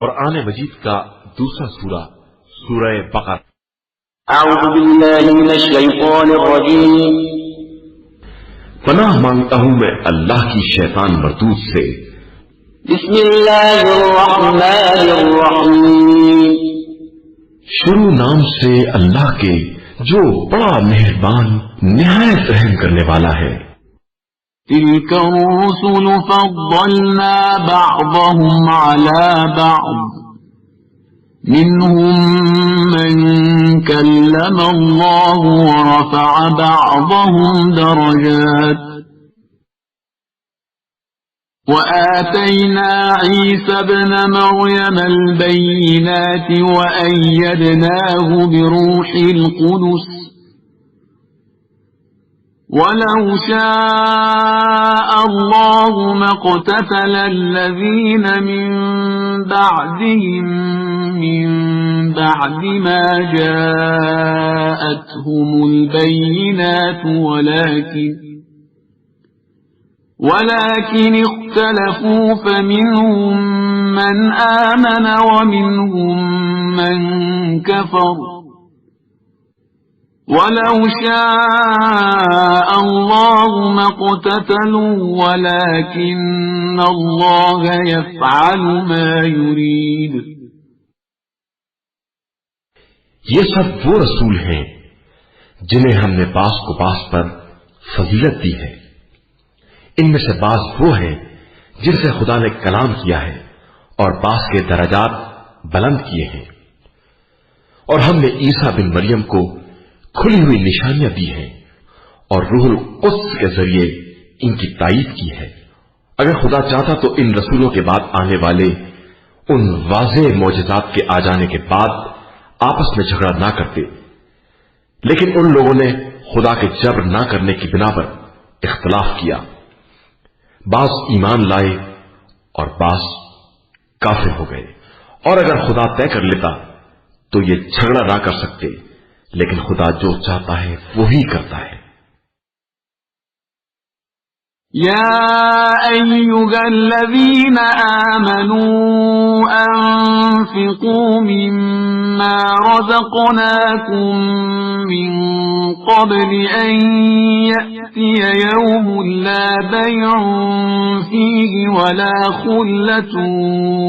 قرآن مجید کا دوسرا سورہ سورہ بقرہ۔ اعوذ باللہ من الشیطان الرجیم۔ پناہ مانگتا ہوں میں اللہ کی شیطان مردود سے۔ بسم اللہ الرحمن الرحیم۔ شروع نام سے اللہ کے جو بڑا مہربان نہایت رحم کرنے والا ہے۔ تلك الرسل فضلنا بعضهم على بعض منهم من كلم الله ورفع بعضهم درجات وآتينا عيسى ابن مريم البينات وأيدناه بروح القدس ولو شاء الله ما اقتتل الذين من بعدهم من بعد ما جاءتهم البينات ولكن اختلفوا فمنهم من آمن ومنهم من كفر ولو شاء الله ما اقتتلوا ولكن الله يفعل ما يريد۔ یہ سب وہ رسول ہیں جنہیں ہم نے بعض کو بعض پر فضیلت دی ہے۔ ان میں سے بعض وہ ہیں جن سے خدا نے کلام کیا ہے اور بعض کے درجات بلند کیے ہیں، اور ہم نے عیسیٰ بن مریم کو کھلی ہوئی نشانیاں دی ہیں اور روح القدس کے ذریعے ان کی تائید کی ہے۔ اگر خدا چاہتا تو ان رسولوں کے بعد آنے والے ان واضح معجزات کے آ جانے کے بعد آپس میں جھگڑا نہ کرتے، لیکن ان لوگوں نے خدا کے جبر نہ کرنے کی بنا پر اختلاف کیا۔ بعض ایمان لائے اور بعض کافر ہو گئے، اور اگر خدا طے کر لیتا تو یہ جھگڑا نہ کر سکتے، لیکن خدا جو چاہتا ہے وہی کرتا ہے۔ یا ایھا الذین آمنوا انفقوا مما رزقناکم من قبل ان یأتی یوم لا بیع فیہ ولا خلة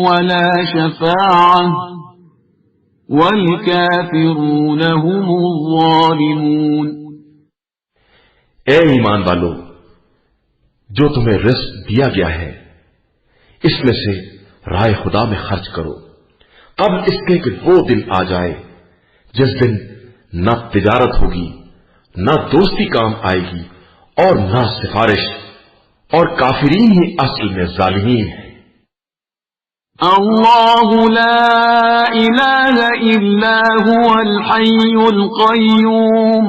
ولا شفاعة والکافرون هم الظالمون۔ اے ایمان والو، جو تمہیں رزق دیا گیا ہے اس میں سے راہ خدا میں خرچ کرو، قبل اس کے کہ وہ دن آ جائے جس دن نہ تجارت ہوگی، نہ دوستی کام آئے گی، اور نہ سفارش، اور کافرین ہی اصل میں ظالمین ہیں۔ اللہ لا الہ الا هو الحی القیوم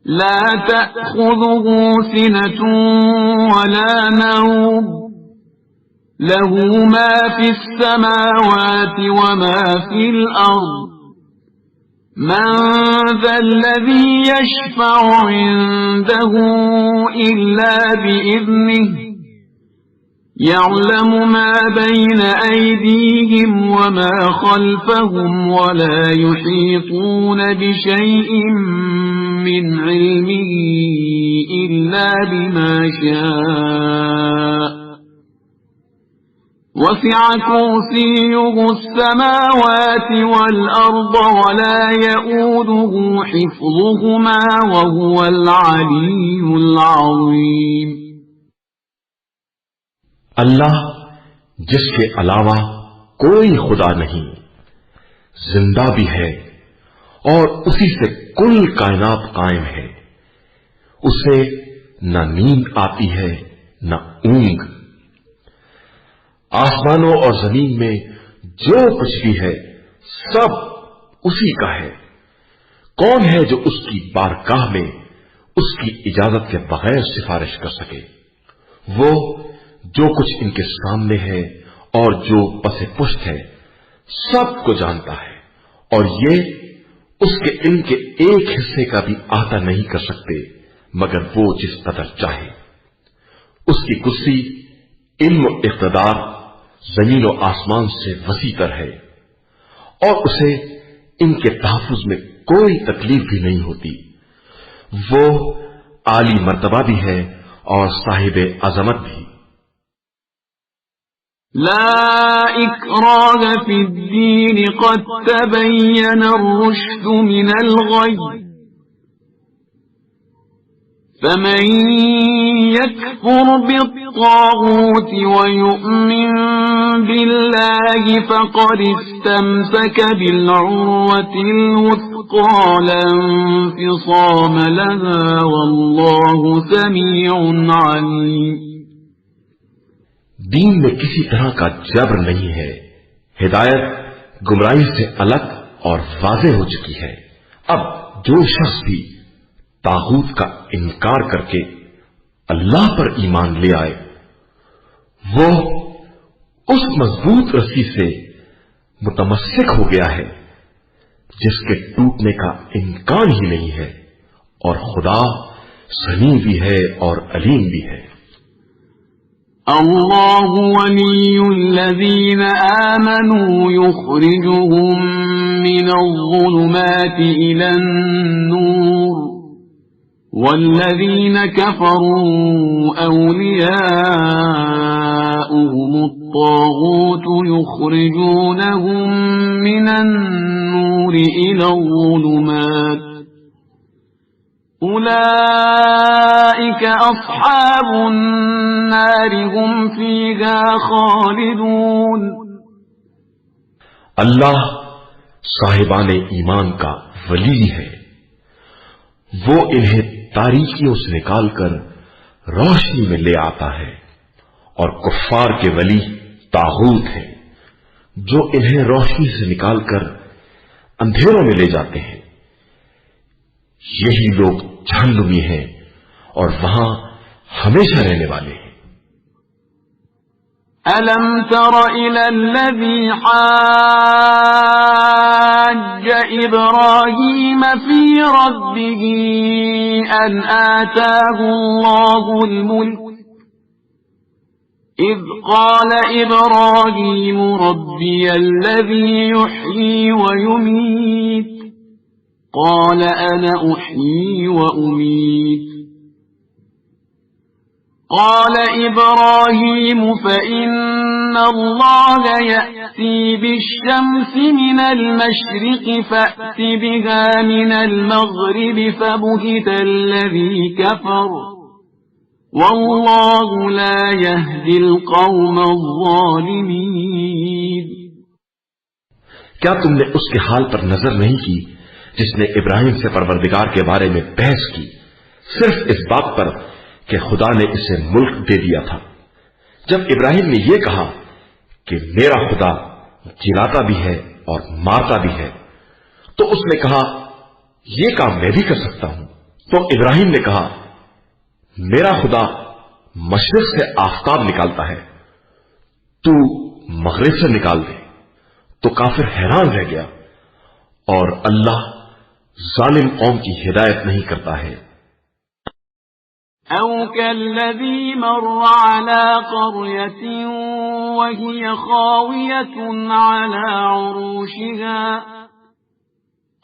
لا تأخذه سنة ولا نوم له ما في السماوات وما في الأرض من ذا الذي يشفع عنده إلا بإذنه يعلم ما بين أيديهم وما خلفهم ولا يحيطون بشيء من علمه إلا بما شاء وسع كرسيه السماوات والأرض ولا يؤوده حفظهما وهو العلي العظيم۔ اللہ جس کے علاوہ کوئی خدا نہیں، زندہ بھی ہے اور اسی سے کل کائنات قائم ہے، اسے نہ نیند آتی ہے نہ اونگ۔ آسمانوں اور زمین میں جو کچھ بھی ہے سب اسی کا ہے۔ کون ہے جو اس کی بارگاہ میں اس کی اجازت کے بغیر سفارش کر سکے؟ وہ جو کچھ ان کے سامنے ہے اور جو پس پشت ہے سب کو جانتا ہے، اور یہ اس کے علم کے ایک حصے کا بھی احاطہ نہیں کر سکتے مگر وہ جس قدر چاہے۔ اس کی کرسی علم و اقتدار زمین و آسمان سے وسیع تر ہے اور اسے ان کے تحفظ میں کوئی تکلیف بھی نہیں ہوتی. وہ عالی مرتبہ بھی ہے اور صاحب عظمت بھی. لا إكراه في الدين قد تبين الرشد من الغي فمن يكفر بالطاغوت ويؤمن بالله فقد استمسك بالعروة الوثقى لا انفصام لها والله سميع عليم. دین میں کسی طرح کا جبر نہیں ہے. ہدایت گمراہی سے الگ اور واضح ہو چکی ہے. اب جو شخص بھی طاغوت کا انکار کر کے اللہ پر ایمان لے آئے وہ اس مضبوط رسی سے متمسک ہو گیا ہے جس کے ٹوٹنے کا امکان ہی نہیں ہے اور خدا سمیع بھی ہے اور علیم بھی ہے. الله ولي الذين آمنوا يخرجهم من الظلمات إلى النور والذين كفروا أولياؤهم الطاغوت يخرجونهم من النور إلى الظلمات أولئك أصحاب النار هم فيها خالدون. اللہ صاحبان ایمان کا ولی ہے. وہ انہیں تاریکیوں سے نکال کر روشنی میں لے آتا ہے اور کفار کے ولی طاغوت ہے جو انہیں روشنی سے نکال کر اندھیروں میں لے جاتے ہیں. یہی لوگ جہنمی ہیں اور وہاں ہمیشہ رہنے والے ہیں. أَلَمْ تَرَ إِلَى الَّذِي حَاجَّ إِبْرَاهِيمَ فِي رَبِّهِ أَنْ آتَاهُ اللَّهُ الْمُلْكَ إِذْ قَالَ إِبْرَاهِيمُ رَبِّيَ الَّذِي يُحْيِي وَيُمِيتُ قال أنا أحيي وأميت قال إبراهيم فإن الله يأتي بالشمس من المشرق فأت بها من المغرب فبهت الذي كفر والله لا يهدي القوم الظالمين. کیا تم نے اس کے حال پر نظر نہیں کی جس نے ابراہیم سے پروردگار کے بارے میں بحث کی صرف اس بات پر کہ خدا نے اسے ملک دے دیا تھا. جب ابراہیم نے یہ کہا کہ میرا خدا جلاتا بھی ہے اور مارتا بھی ہے تو اس نے کہا یہ کام میں بھی کر سکتا ہوں. تو ابراہیم نے کہا میرا خدا مشرق سے آفتاب نکالتا ہے تو مغرب سے نکال دے. تو کافر حیران رہ گیا اور اللہ ظالم قوم کی ہدایت نہیں کرتا ہے. أو كالذي مر على قرية وهي خاوية على عروشها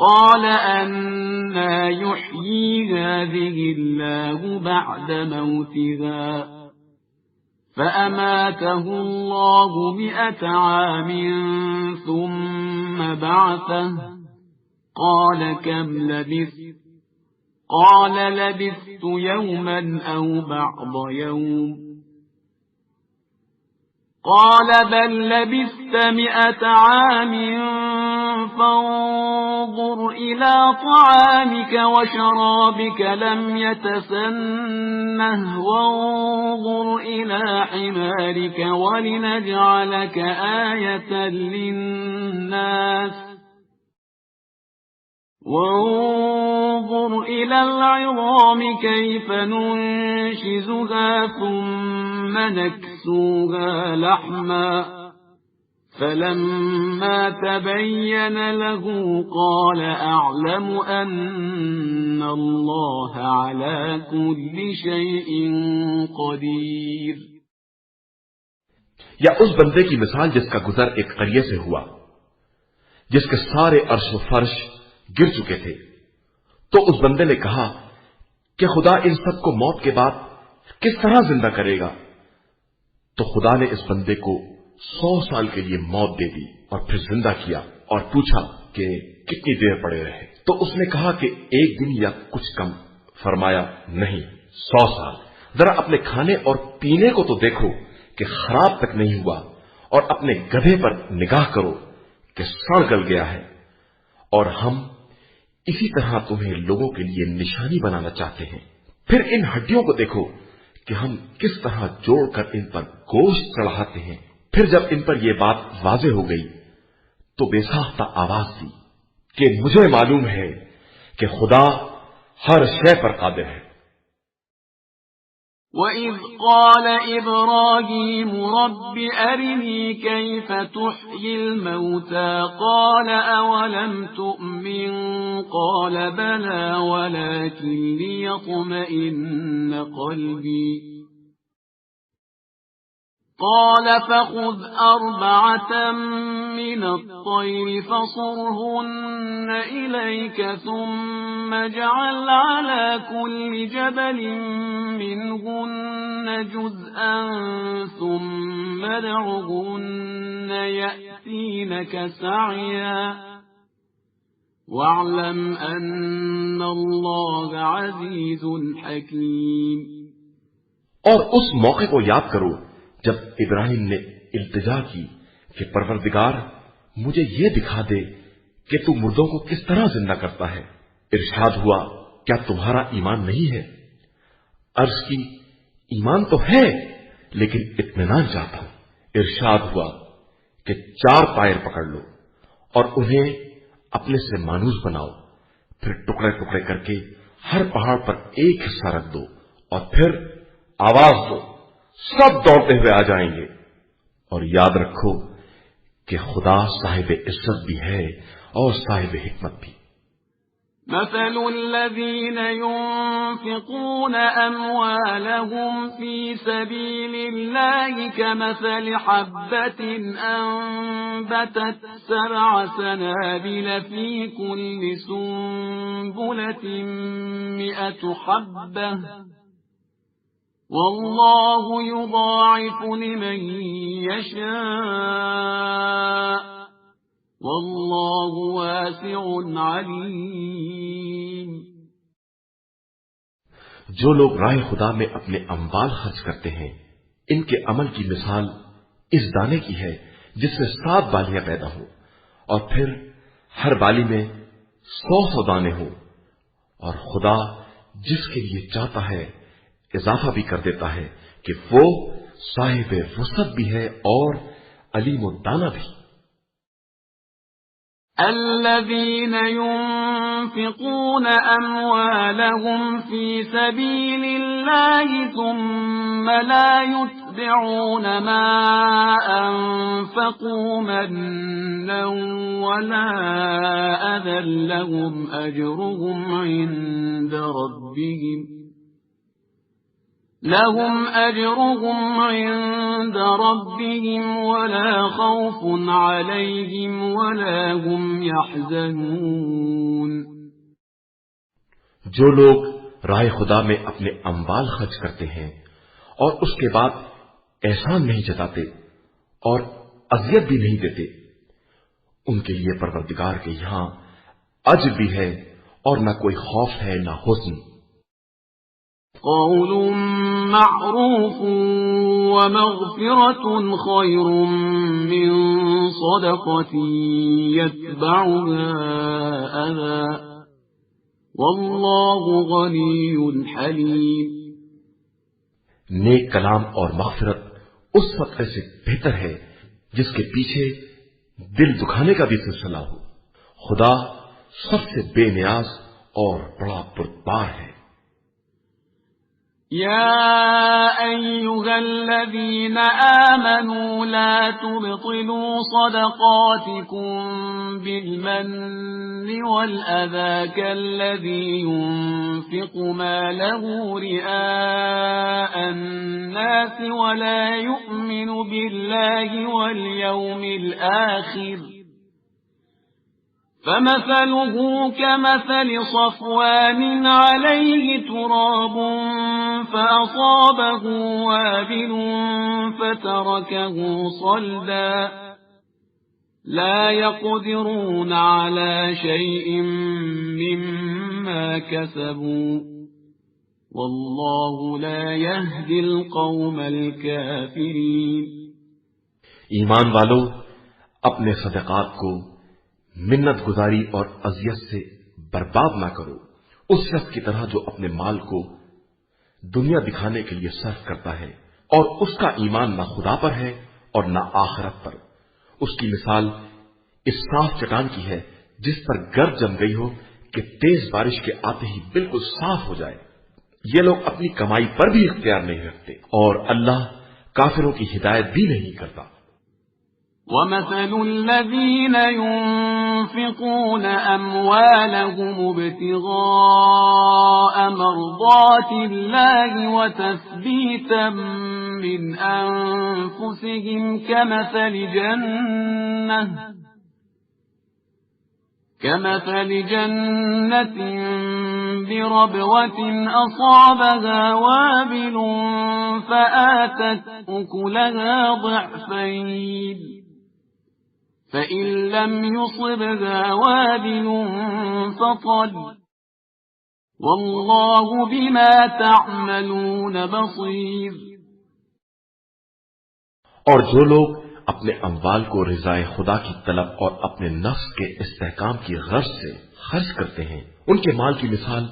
قال أنى يحيي هذه الله بعد موتها فأماته الله 100 عام ثم بعثه قال كم لبثت قال لبثت يوما أو بعض يوم قال بل لبثت 100 عام فانظر إلى طعامك وشرابك لم يتسنه وانظر إلى حمارك ولنجعلك آية للناس وانظر إلى العظام كيف ننشزها ثم نكسوها لحما فلما تبين له قال أعلم أن الله على كل شيء قدير. یا اس بندے کی مثال جس کا گزر ایک قریے سے ہوا، جس کے سارے عرش و فرش گر چکے تھے، تو اس بندے نے کہا کہ خدا ان سب کو موت کے بعد کس طرح زندہ کرے گا؟ تو خدا نے اس بندے کو 100 سال کے لیے موت دے دی اور پھر زندہ کیا اور پوچھا کہ کتنی دیر پڑے رہے؟ تو اس نے کہا کہ 1 دن یا کچھ کم۔ فرمایا نہیں، 100 سال۔ ذرا اپنے کھانے اور پینے کو تو دیکھو کہ خراب تک نہیں ہوا، اور اپنے گدھے پر نگاہ کرو کہ سڑ گل گیا ہے، اور ہم اسی طرح تمہیں لوگوں کے لیے نشانی بنانا چاہتے ہیں۔ پھر ان ہڈیوں کو دیکھو کہ ہم کس طرح جوڑ کر ان پر گوشت چڑھاتے ہیں۔ پھر جب ان پر یہ بات واضح ہو گئی تو بے ساختہ آواز دی کہ مجھے معلوم ہے کہ خدا ہر شے پر قادر ہے۔ وَإِذْ قَالَ إِبْرَاهِيمُ رَبِّ أَرِنِي كَيْفَ تُحْيِي الْمَوْتَى قَالَ أَوَلَمْ تُؤْمِنْ قَالَ بَلَى وَلَكِنْ لِيَطْمَئِنَّ قَلْبِي قال فخذ 4 من الطير فصرهن إليك ثم اجعل على كل جبل منهن جزءا ثم ادعهن يأتينك سعيا واعلم أن الله عزيز حكيم۔ اور اس موقع کو یاد کرو جب ابراہیم نے التجا کی کہ پروردگار مجھے یہ دکھا دے کہ تو مردوں کو کس طرح زندہ کرتا ہے۔ ارشاد ہوا کیا تمہارا ایمان نہیں ہے؟ عرض کی ایمان تو ہے لیکن اطمینان چاہتا ہوں۔ ارشاد ہوا کہ 4 پائر پکڑ لو اور انہیں اپنے سے مانوس بناؤ، پھر ٹکڑے ٹکڑے کر کے ہر پہاڑ پر ایک حصہ رکھ دو اور پھر آواز دو، سب دوڑتے ہوئے آ جائیں گے۔ اور یاد رکھو کہ خدا صاحب عزت بھی ہے اور صاحب حکمت بھی۔ مثل الذين ينفقون أموالهم في سبيل الله كمثل حبة أنبتت 7 سنابل في كل سنبلة 100 حبة والله يضاعف لمن يشاء والله واسع عليم۔ جو لوگ راہ خدا میں اپنے اموال خرچ کرتے ہیں، ان کے عمل کی مثال اس دانے کی ہے جس سے 7 بالیاں پیدا ہوں اور پھر ہر بالی میں 100 دانے ہوں، اور خدا جس کے لیے چاہتا ہے اضافہ بھی کر دیتا ہے کہ وہ صاحب وسعت بھی ہے اور علیم الدانہ بھی۔ الذين ينفقون أموالهم في سبيل الله ثم لا يتبعون ما أنفقوا منا ولا أذى لهم أجرهم عند ربهم ولا خوف عليهم ولا هم يحزنون۔ جو لوگ راہ خدا میں اپنے اموال خرچ کرتے ہیں اور اس کے بعد احسان نہیں جتاتے اور اذیت بھی نہیں دیتے، ان کے لیے پروردگار کے یہاں اجر بھی ہے اور نہ کوئی خوف ہے نہ حزن۔ قول معروف ومغفرة خير من صدقة يتبعها أذى والله غني حليم۔ نیک کلام اور مغفرت اس صدقے سے بہتر ہے جس کے پیچھے دل دکھانے کا بھی سلسلہ ہو۔ خدا سب سے بے نیاز اور بڑا بردبار ہے۔ يا أيها الذين آمنوا لا تبطلوا صدقاتكم بالمن والأذى كالذي ينفق ماله رئاء الناس ولا يؤمن بالله واليوم الآخر فمثله كمثل صفوان عليه تراب فأصابه وابل فتركه صلدا لا يقدرون على شيء مما كسبوا والله لا يهدي القوم الكافرين. ایمان والو، اپنے صدقات کو منت گزاری اور اذیت سے برباد نہ کرو، اس شخص کی طرح جو اپنے مال کو دنیا دکھانے کے لیے صرف کرتا ہے اور اس کا ایمان نہ خدا پر ہے اور نہ آخرت پر. اس کی مثال اس صاف چٹان کی ہے جس پر گرد جم گئی ہو کہ تیز بارش کے آتے ہی بالکل صاف ہو جائے. یہ لوگ اپنی کمائی پر بھی اختیار نہیں رکھتے اور اللہ کافروں کی ہدایت بھی نہیں کرتا. وَمَثَلُ الَّذِينَ يُنفِقُونَ أَمْوَالَهُمُ ابْتِغَاءَ مَرْضَاتِ اللَّهِ وَتَثْبِيتًا مِّنْ أَنفُسِهِمْ كَمَثَلِ جَنَّةٍ بِرَبْوَةٍ أَصَابَهَا وَابِلٌ فَآتَتْ أُكُلَهَا ضِعْفَيْنِ فَإِن لَّمْ يُصِبْهَا وَابِلٌ فَطَلٌّ وَاللَّهُ بِمَا تَعْمَلُونَ بَصِيرٌ. اور جو لوگ اپنے اموال کو رضائے خدا کی طلب اور اپنے نفس کے استحکام کی غرض سے خرچ کرتے ہیں، ان کے مال کی مثال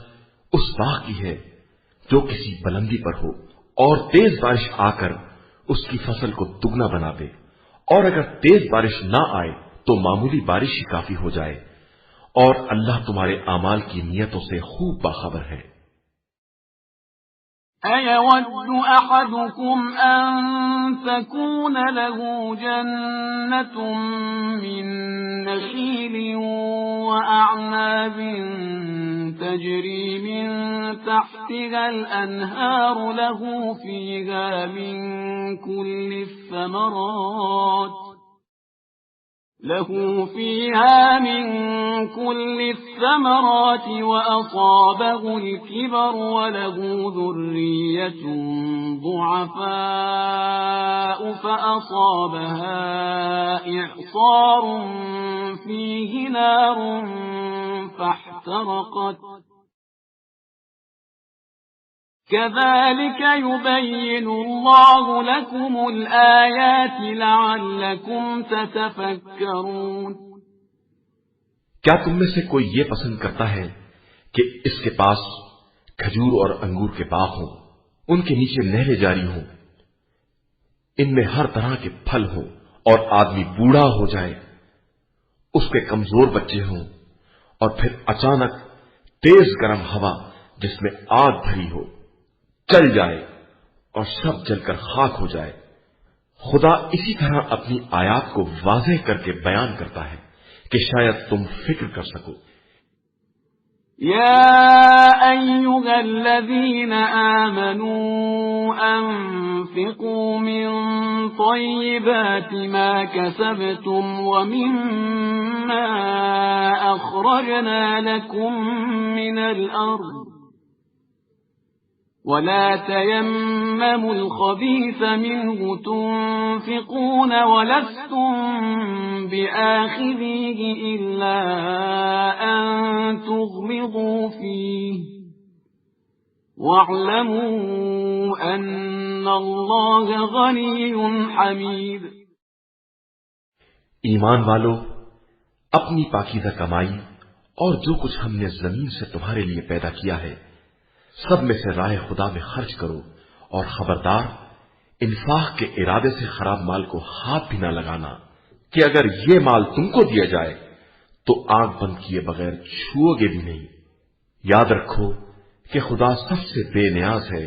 اس باغ کی ہے جو کسی بلندی پر ہو اور تیز بارش آ کر اس کی فصل کو دگنا بنا دے، اور اگر تیز بارش نہ آئے تو معمولی بارش ہی کافی ہو جائے، اور اللہ تمہارے اعمال کی نیتوں سے خوب باخبر ہے. أَيَوَدُّ أَحَدُكُمْ أَن تَكُونَ لَهُ جَنَّةٌ مِّن نَّخِيلٍ وَأَعْنَابٍ تَجْرِي مِن تَحْتِهَا الْأَنْهَارُ لَهُ فِيهَا من كل الثمرات وأصابه الكبر وله ذرية ضعفاء فأصابها إعصار فيه نار فاحترقت كذلك يبين الله لكم الآيات لعلكم تتفكرون. کیا تم میں سے کوئی یہ پسند کرتا ہے کہ اس کے پاس کھجور اور انگور کے باغ ہوں، ان کے نیچے نہریں جاری ہوں، ان میں ہر طرح کے پھل ہوں، اور آدمی بوڑھا ہو جائے، اس کے کمزور بچے ہوں، اور پھر اچانک تیز گرم ہوا جس میں آگ بھری ہو چل جائے اور سب جل کر خاک ہو جائے؟ خدا اسی طرح اپنی آیات کو واضح کر کے بیان کرتا ہے کہ شاید تم فکر کر سکو. يا أيها الذين آمنوا أنفقوا من طيبات ما كسبتم ومما أخرجنا لكم من الأرض ولا تيمموا الخبيث منه تنفقون ولستم بآخذيه إلا أن تغمضوا فيه واعلموا أن الله غني حميد. ایمان والو، اپنی پاکیزہ کمائی اور جو کچھ ہم نے زمین سے تمہارے لیے پیدا کیا ہے سب میں سے راہ خدا میں خرچ کرو، اور خبردار انفاق کے ارادے سے خراب مال کو ہاتھ بھی نہ لگانا کہ اگر یہ مال تم کو دیا جائے تو آنکھ بند کیے بغیر چھو گے بھی نہیں. یاد رکھو کہ خدا سب سے بے نیاز ہے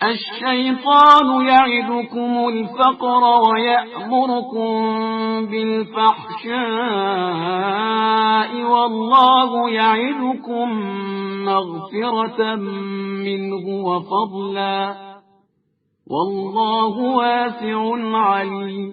الشيطان يعدكم الفقر ويأمركم بالفحشاء والله يعدكم مغفرة منه وفضلا والله واسع عليم۔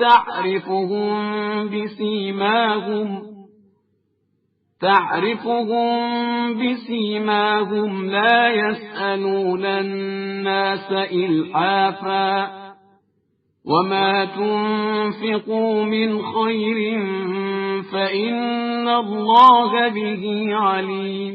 تعرفهم بسيماهم لا يسألون الناس إلحافا وما تنفقوا من خير فإن الله به عليم۔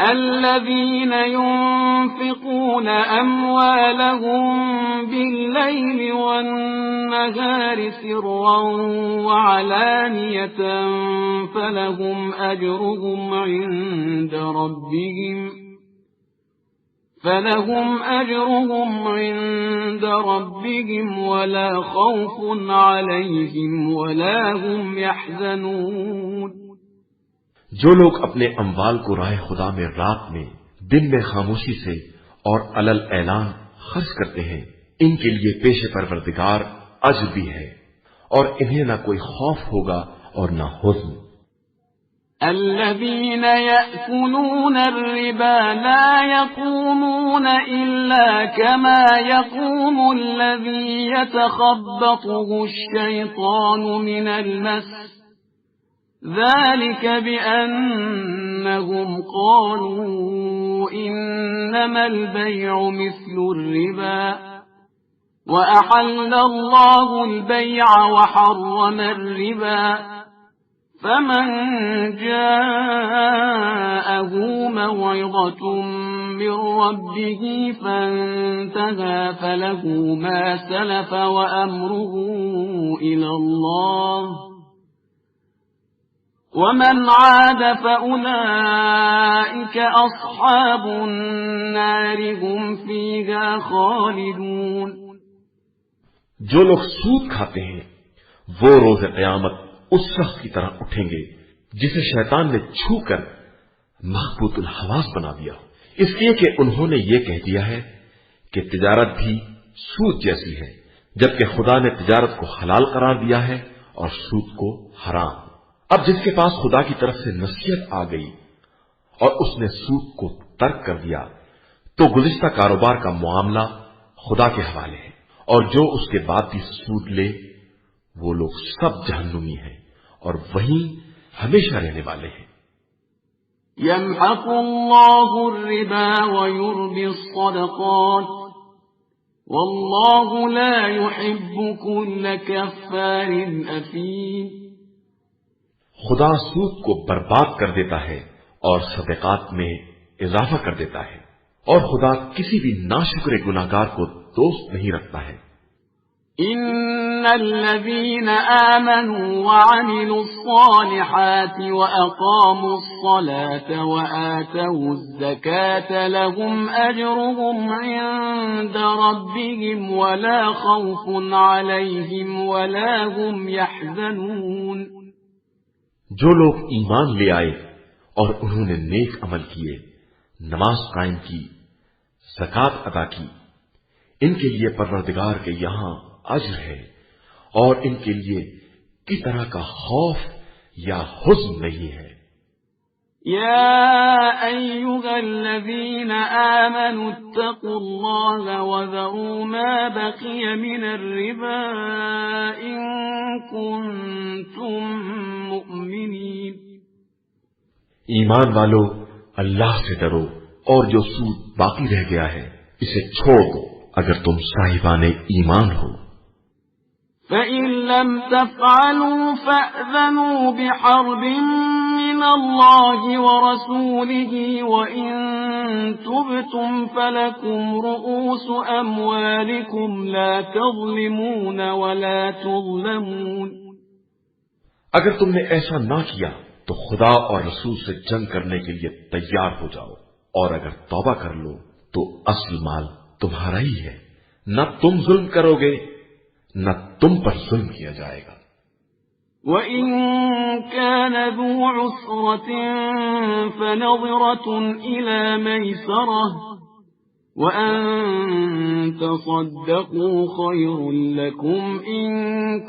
الذين ينفقون أموالهم بالليل والنهار سرا وعلانية فلهم أجرهم عند ربهم ولا خوف عليهم ولا هم يحزنون۔ جو لوگ اپنے اموال کو راہ خدا میں رات میں دن میں خاموشی سے اور علل اعلان خرچ کرتے ہیں، ان کے لیے پیش پروردگار اجر بھی ہے، اور انہیں نہ کوئی خوف ہوگا اور نہ حزن۔ الذين يأكلون الربا لا يقومون إلا كما يقوم الذي يتخبطه الشيطان من المس، ذلك بأنهم قالوا إنما البيع مثل الربا وأحل الله البيع وحرم الربا، فمن جاءه موعظة من ربه فانتهى فله ما سلف وأمره إلى الله ومن عاد فأولئك أصحاب النار هم فيها خالدون۔ جو لوگ سود کھاتے ہیں وہ روز قیامت اس شخص کی طرح اٹھیں گے جسے شیطان نے چھو کر مخبوط الحواس بنا دیا، اس لیے کہ انہوں نے یہ کہہ دیا ہے کہ تجارت بھی سود جیسی ہے، جبکہ خدا نے تجارت کو حلال قرار دیا ہے اور سود کو حرام۔ اب جس کے پاس خدا کی طرف سے نصیحت آ گئی اور اس نے سود کو ترک کر دیا تو گزشتہ کاروبار کا معاملہ خدا کے حوالے ہے، اور جو اس کے بعد بھی سود لے وہ لوگ سب جہنمی ہیں اور وہیں ہمیشہ رہنے والے ہیں۔ يمحق الله الربا ويربي الصدقات والله لا يحب كل كفار أثيم۔ خدا سود کو برباد کر دیتا ہے اور صدقات میں اضافہ کر دیتا ہے، اور خدا کسی بھی ناشکر گناہگار کو دوست نہیں رکھتا ہے۔ إن الذين آمنوا وعملوا الصالحات وأقاموا الصلاة وآتوا الزكاة لهم أجرهم عند ربهم ولا خوف عليهم ولا هم يحزنون۔ جو لوگ ایمان لے آئے اور انہوں نے نیک عمل کیے، نماز قائم کی، زکوٰۃ ادا کی، ان کے لیے پروردگار کے یہاں اجر ہے اور ان کے لیے کس طرح کا خوف یا حزن نہیں ہے۔ يا أيها الذين آمنوا اتقوا الله وذروا ما بقي من الربا إن كنتم مؤمنين۔ ایمان والو، اللہ سے ڈرو اور جو سود باقی رہ گیا ہے اسے چھوڑ دو اگر تم صاحبان ایمان ہو۔ فَإِن لَّمْ تَفْعَلُوا فَأْذَنُوا بِحَرْبٍ مِّنَ اللَّهِ وَرَسُولِهِ وَإِن تُبْتُمْ فَلَكُمْ رُءُوسُ أَمْوَالِكُمْ لَا تَظْلِمُونَ وَلَا تُظْلَمُونَ۔ اگر تم نے ایسا نہ کیا تو خدا اور رسول سے جنگ کرنے کے لیے تیار ہو جاؤ، اور اگر توبہ کر لو تو اصل مال تمہارا ہی ہے، نہ تم ظلم کرو گے نہ تم پر ظلم کیا جائے گا۔ وَإِن كَانَ ذُو عُسْرَةٍ فَنَظِرَةٌ إِلَى مَيْسَرَةٍ وَأَن تَصَدَّقُوا خَيْرٌ لَّكُمْ إِن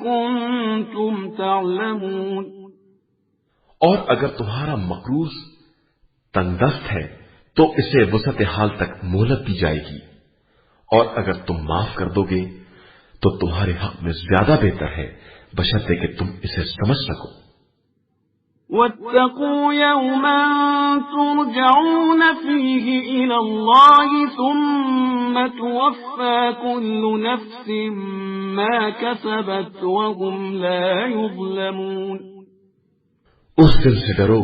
كُنتُمْ تَعْلَمُونَ۔ اور اگر تمہارا مقروض تنگ دست ہے تو اسے وسعت حال تک مہلت دی جائے گی، اور اگر تم معاف کر دو گے تو تمہارے حق میں زیادہ بہتر ہے، بشرطے کہ تم اسے سمجھ سکو۔ وَاتَّقُوا يَوْمًا تُرْجَعُونَ فِيهِ إِلَى اللَّهِ ثُمَّ تُوَفَّى كُلُّ نَفْسٍ مَا كَسَبَتْ وَهُمْ لَا يُظْلَمُونَ۔ اس دن سے ڈرو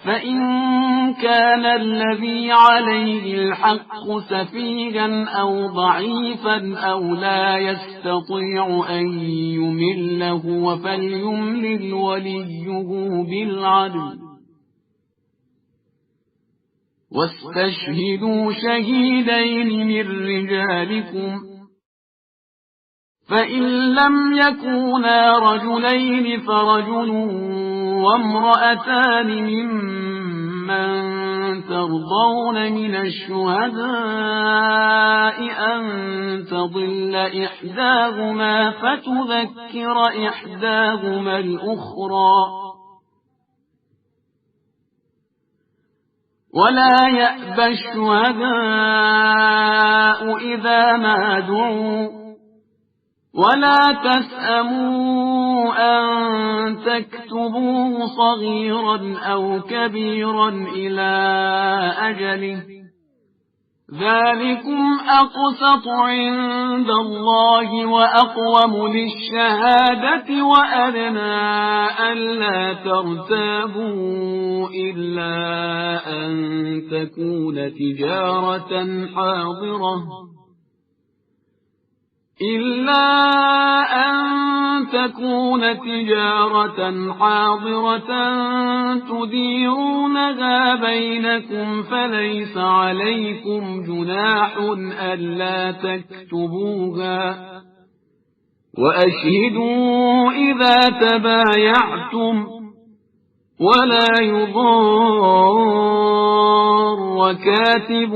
فإن كان الذي عليه الحق سفيها أو ضعيفا أو لا يستطيع أن يمل هو فليملل وليه بالعدل واستشهدوا شهيدين من رجالكم فإن لم يكونا رجلين فرجل وامرأتان ممن ترضون من الشهداء أن تضل إحداهما فتذكر إحداهما الأخرى ولا يأبى الشهداء إذا ما دعوا ولا تسأموا أن تكتبوه صغيرا أو كبيرا إلى أجله ذلكم أقسط عند الله وأقوم للشهادة وأدنى ألا ترتابوا إلا أن تكون تجارة حاضرة تديرونها بينكم فليس عليكم جناح ألا تكتبوها وأشهدوا إذا تبايعتم ولا يضار كاتب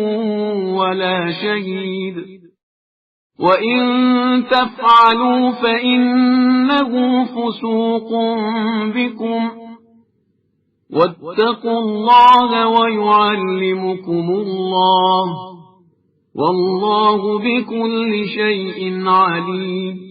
ولا شهيد وإن تفعلوا فإنه فسوق بكم واتقوا الله ويعلمكم الله والله بكل شيء عليم।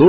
2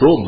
2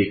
1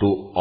2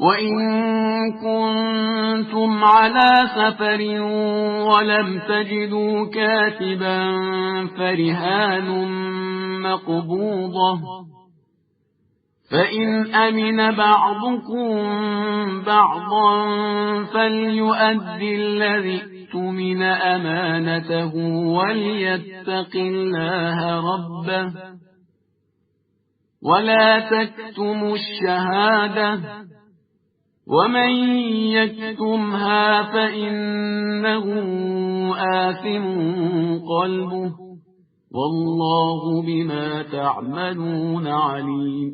وَإِن كُنتُمْ عَلَى سَفَرٍ وَلَمْ تَجِدُوا كَاتِبًا فَرِهَانٌ مَّقْبُوضَةٌ فَإِنْ أَمِنَ بَعْضُكُمْ بَعْضًا فَلْيُؤَدِّ الَّذِي اؤْتُمِنَ أَمَانَتَهُ وَلْيَتَّقِ اللَّهَ رَبَّهُ وَلَا تَكْتُمُوا الشَّهَادَةَ وَمَن يَكْتُمْهَا فَإِنَّهُ آثِمٌ قَلْبُهُ وَاللَّهُ بِمَا تَعْمَلُونَ عَلِيمٌ۔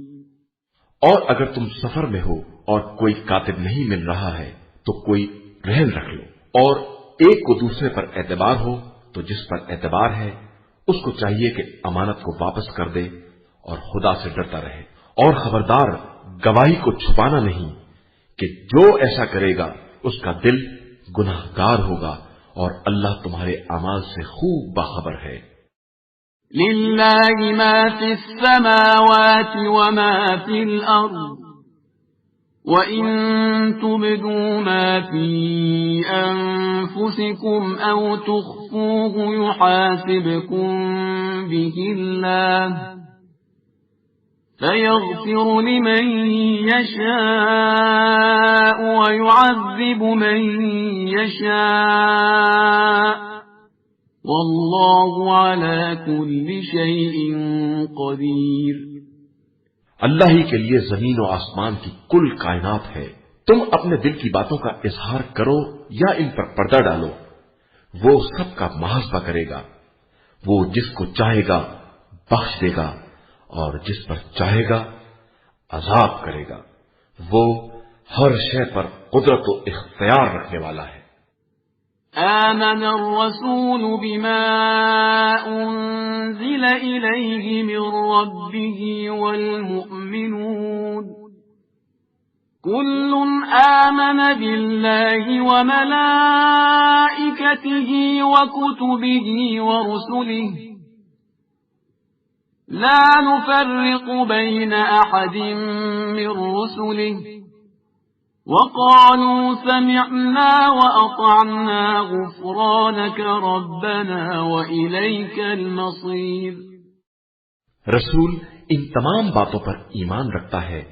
اور اگر تم سفر میں ہو اور کوئی کاتب نہیں مل رہا ہے تو کوئی رہن رکھ لو، اور ایک کو دوسرے پر اعتبار ہو تو جس پر اعتبار ہے اس کو چاہیے کہ امانت کو واپس کر دے اور خدا سے ڈرتا رہے، اور خبردار گواہی کو چھپانا نہیں کہ جو ایسا کرے گا اس کا دل گناہگار ہوگا، اور اللہ تمہارے اعمال سے خوب باخبر ہے۔ لِلَّهِ مَا فِي السَّمَاوَاتِ وَمَا فِي الْأَرْضِ وَإِن تُبْدُوا مَا فِي أَنفُسِكُمْ أَوْ تُخْفُوهُ يُحَاسِبْكُم بِهِ اللَّهُ فَيَغْفِرُ لِمَن يَشَاءُ وَيُعَذِّبُ مَن يَشَاءُ وَاللَّهُ عَلَى كُلِّ شَيْءٍ قَدِيرٌ۔ اللہ ہی کے لیے زمین و آسمان کی کل کائنات ہے، تم اپنے دل کی باتوں کا اظہار کرو یا ان پر پردہ ڈالو، وہ سب کا محاسبہ کرے گا۔ وہ جس کو چاہے گا بخش دے گا اور جس پر چاہے گا عذاب کرے گا، وہ ہر شے پر قدرت و اختیار رکھنے والا ہے۔ آمن الرسول بما أنزل إليه من ربه والمؤمنون كل آمن بالله وملائكته وكتبه ورسله لا نفرق بين أحد من رسله وقالوا سمعنا وأطعنا غفرانك ربنا وإليك المصير۔ رسول ان تمام باتوں پر ایمان رکھتا ہے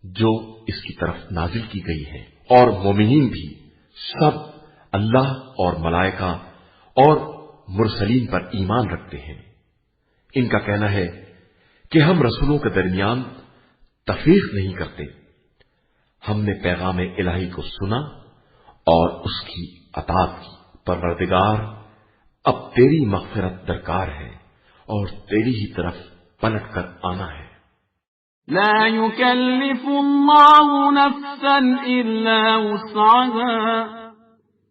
جو اس کی طرف نازل کی گئی ہے، اور مومنین بھی سب اللہ اور ملائکہ اور مرسلین پر ایمان رکھتے ہیں۔ ان کا کہنا ہے کہ ہم رسولوں کے درمیان تفریق نہیں کرتے، ہم نے پیغام الہی کو سنا اور اس کی اطاعت کی۔ پروردگار اب تیری مغفرت درکار ہے اور تیری ہی طرف پلٹ کر آنا ہے۔ لا يكلف الله نفسا إلا وسعها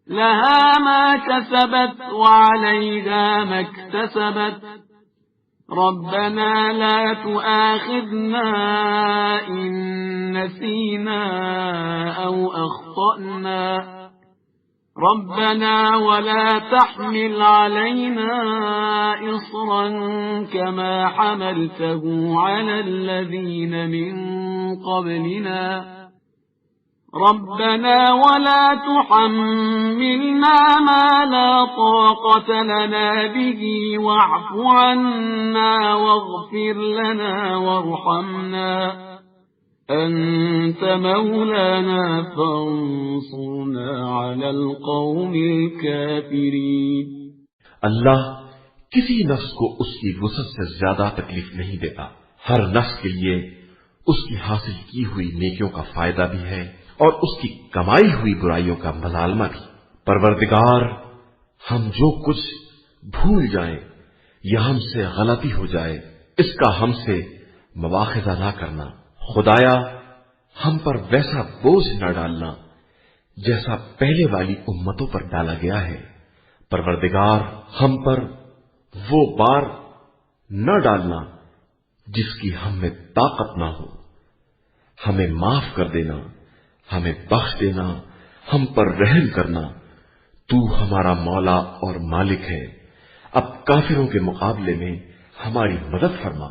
لها ما كسبت وعليها ما اكتسبت ربنا لا تؤاخذنا إن نسينا أو أخطأنا ربنا ولا تحمل علينا إصرا كما حملته على الذين من قبلنا ربنا ولا تحملنا ما لا طاقة لنا به واعف عنا واغفر لنا وارحمنا أنت مولانا فانصرنا على القوم الكافرين۔ اللہ کسی نفس کو اس کی وسعت سے زیادہ تکلیف نہیں دیتا، ہر نفس کے لیے اس کی حاصل کی ہوئی نیکیوں کا فائدہ بھی ہے اور اس کی کمائی ہوئی برائیوں کا مظالمہ بھی۔ پروردگار ہم جو کچھ بھول جائیں یا ہم سے غلطی ہو جائے اس کا ہم سے مواخذہ نہ کرنا، خدایا ہم پر ویسا بوجھ نہ ڈالنا جیسا پہلے والی امتوں پر ڈالا گیا ہے۔ پروردگار ہم پر وہ بار نہ ڈالنا جس کی ہم میں طاقت نہ ہو، ہمیں معاف کر دینا، ہمیں بخش دینا، ہم پر رحم کرنا، تو ہمارا مولا اور مالک ہے، اب کافروں کے مقابلے میں ہماری مدد فرما۔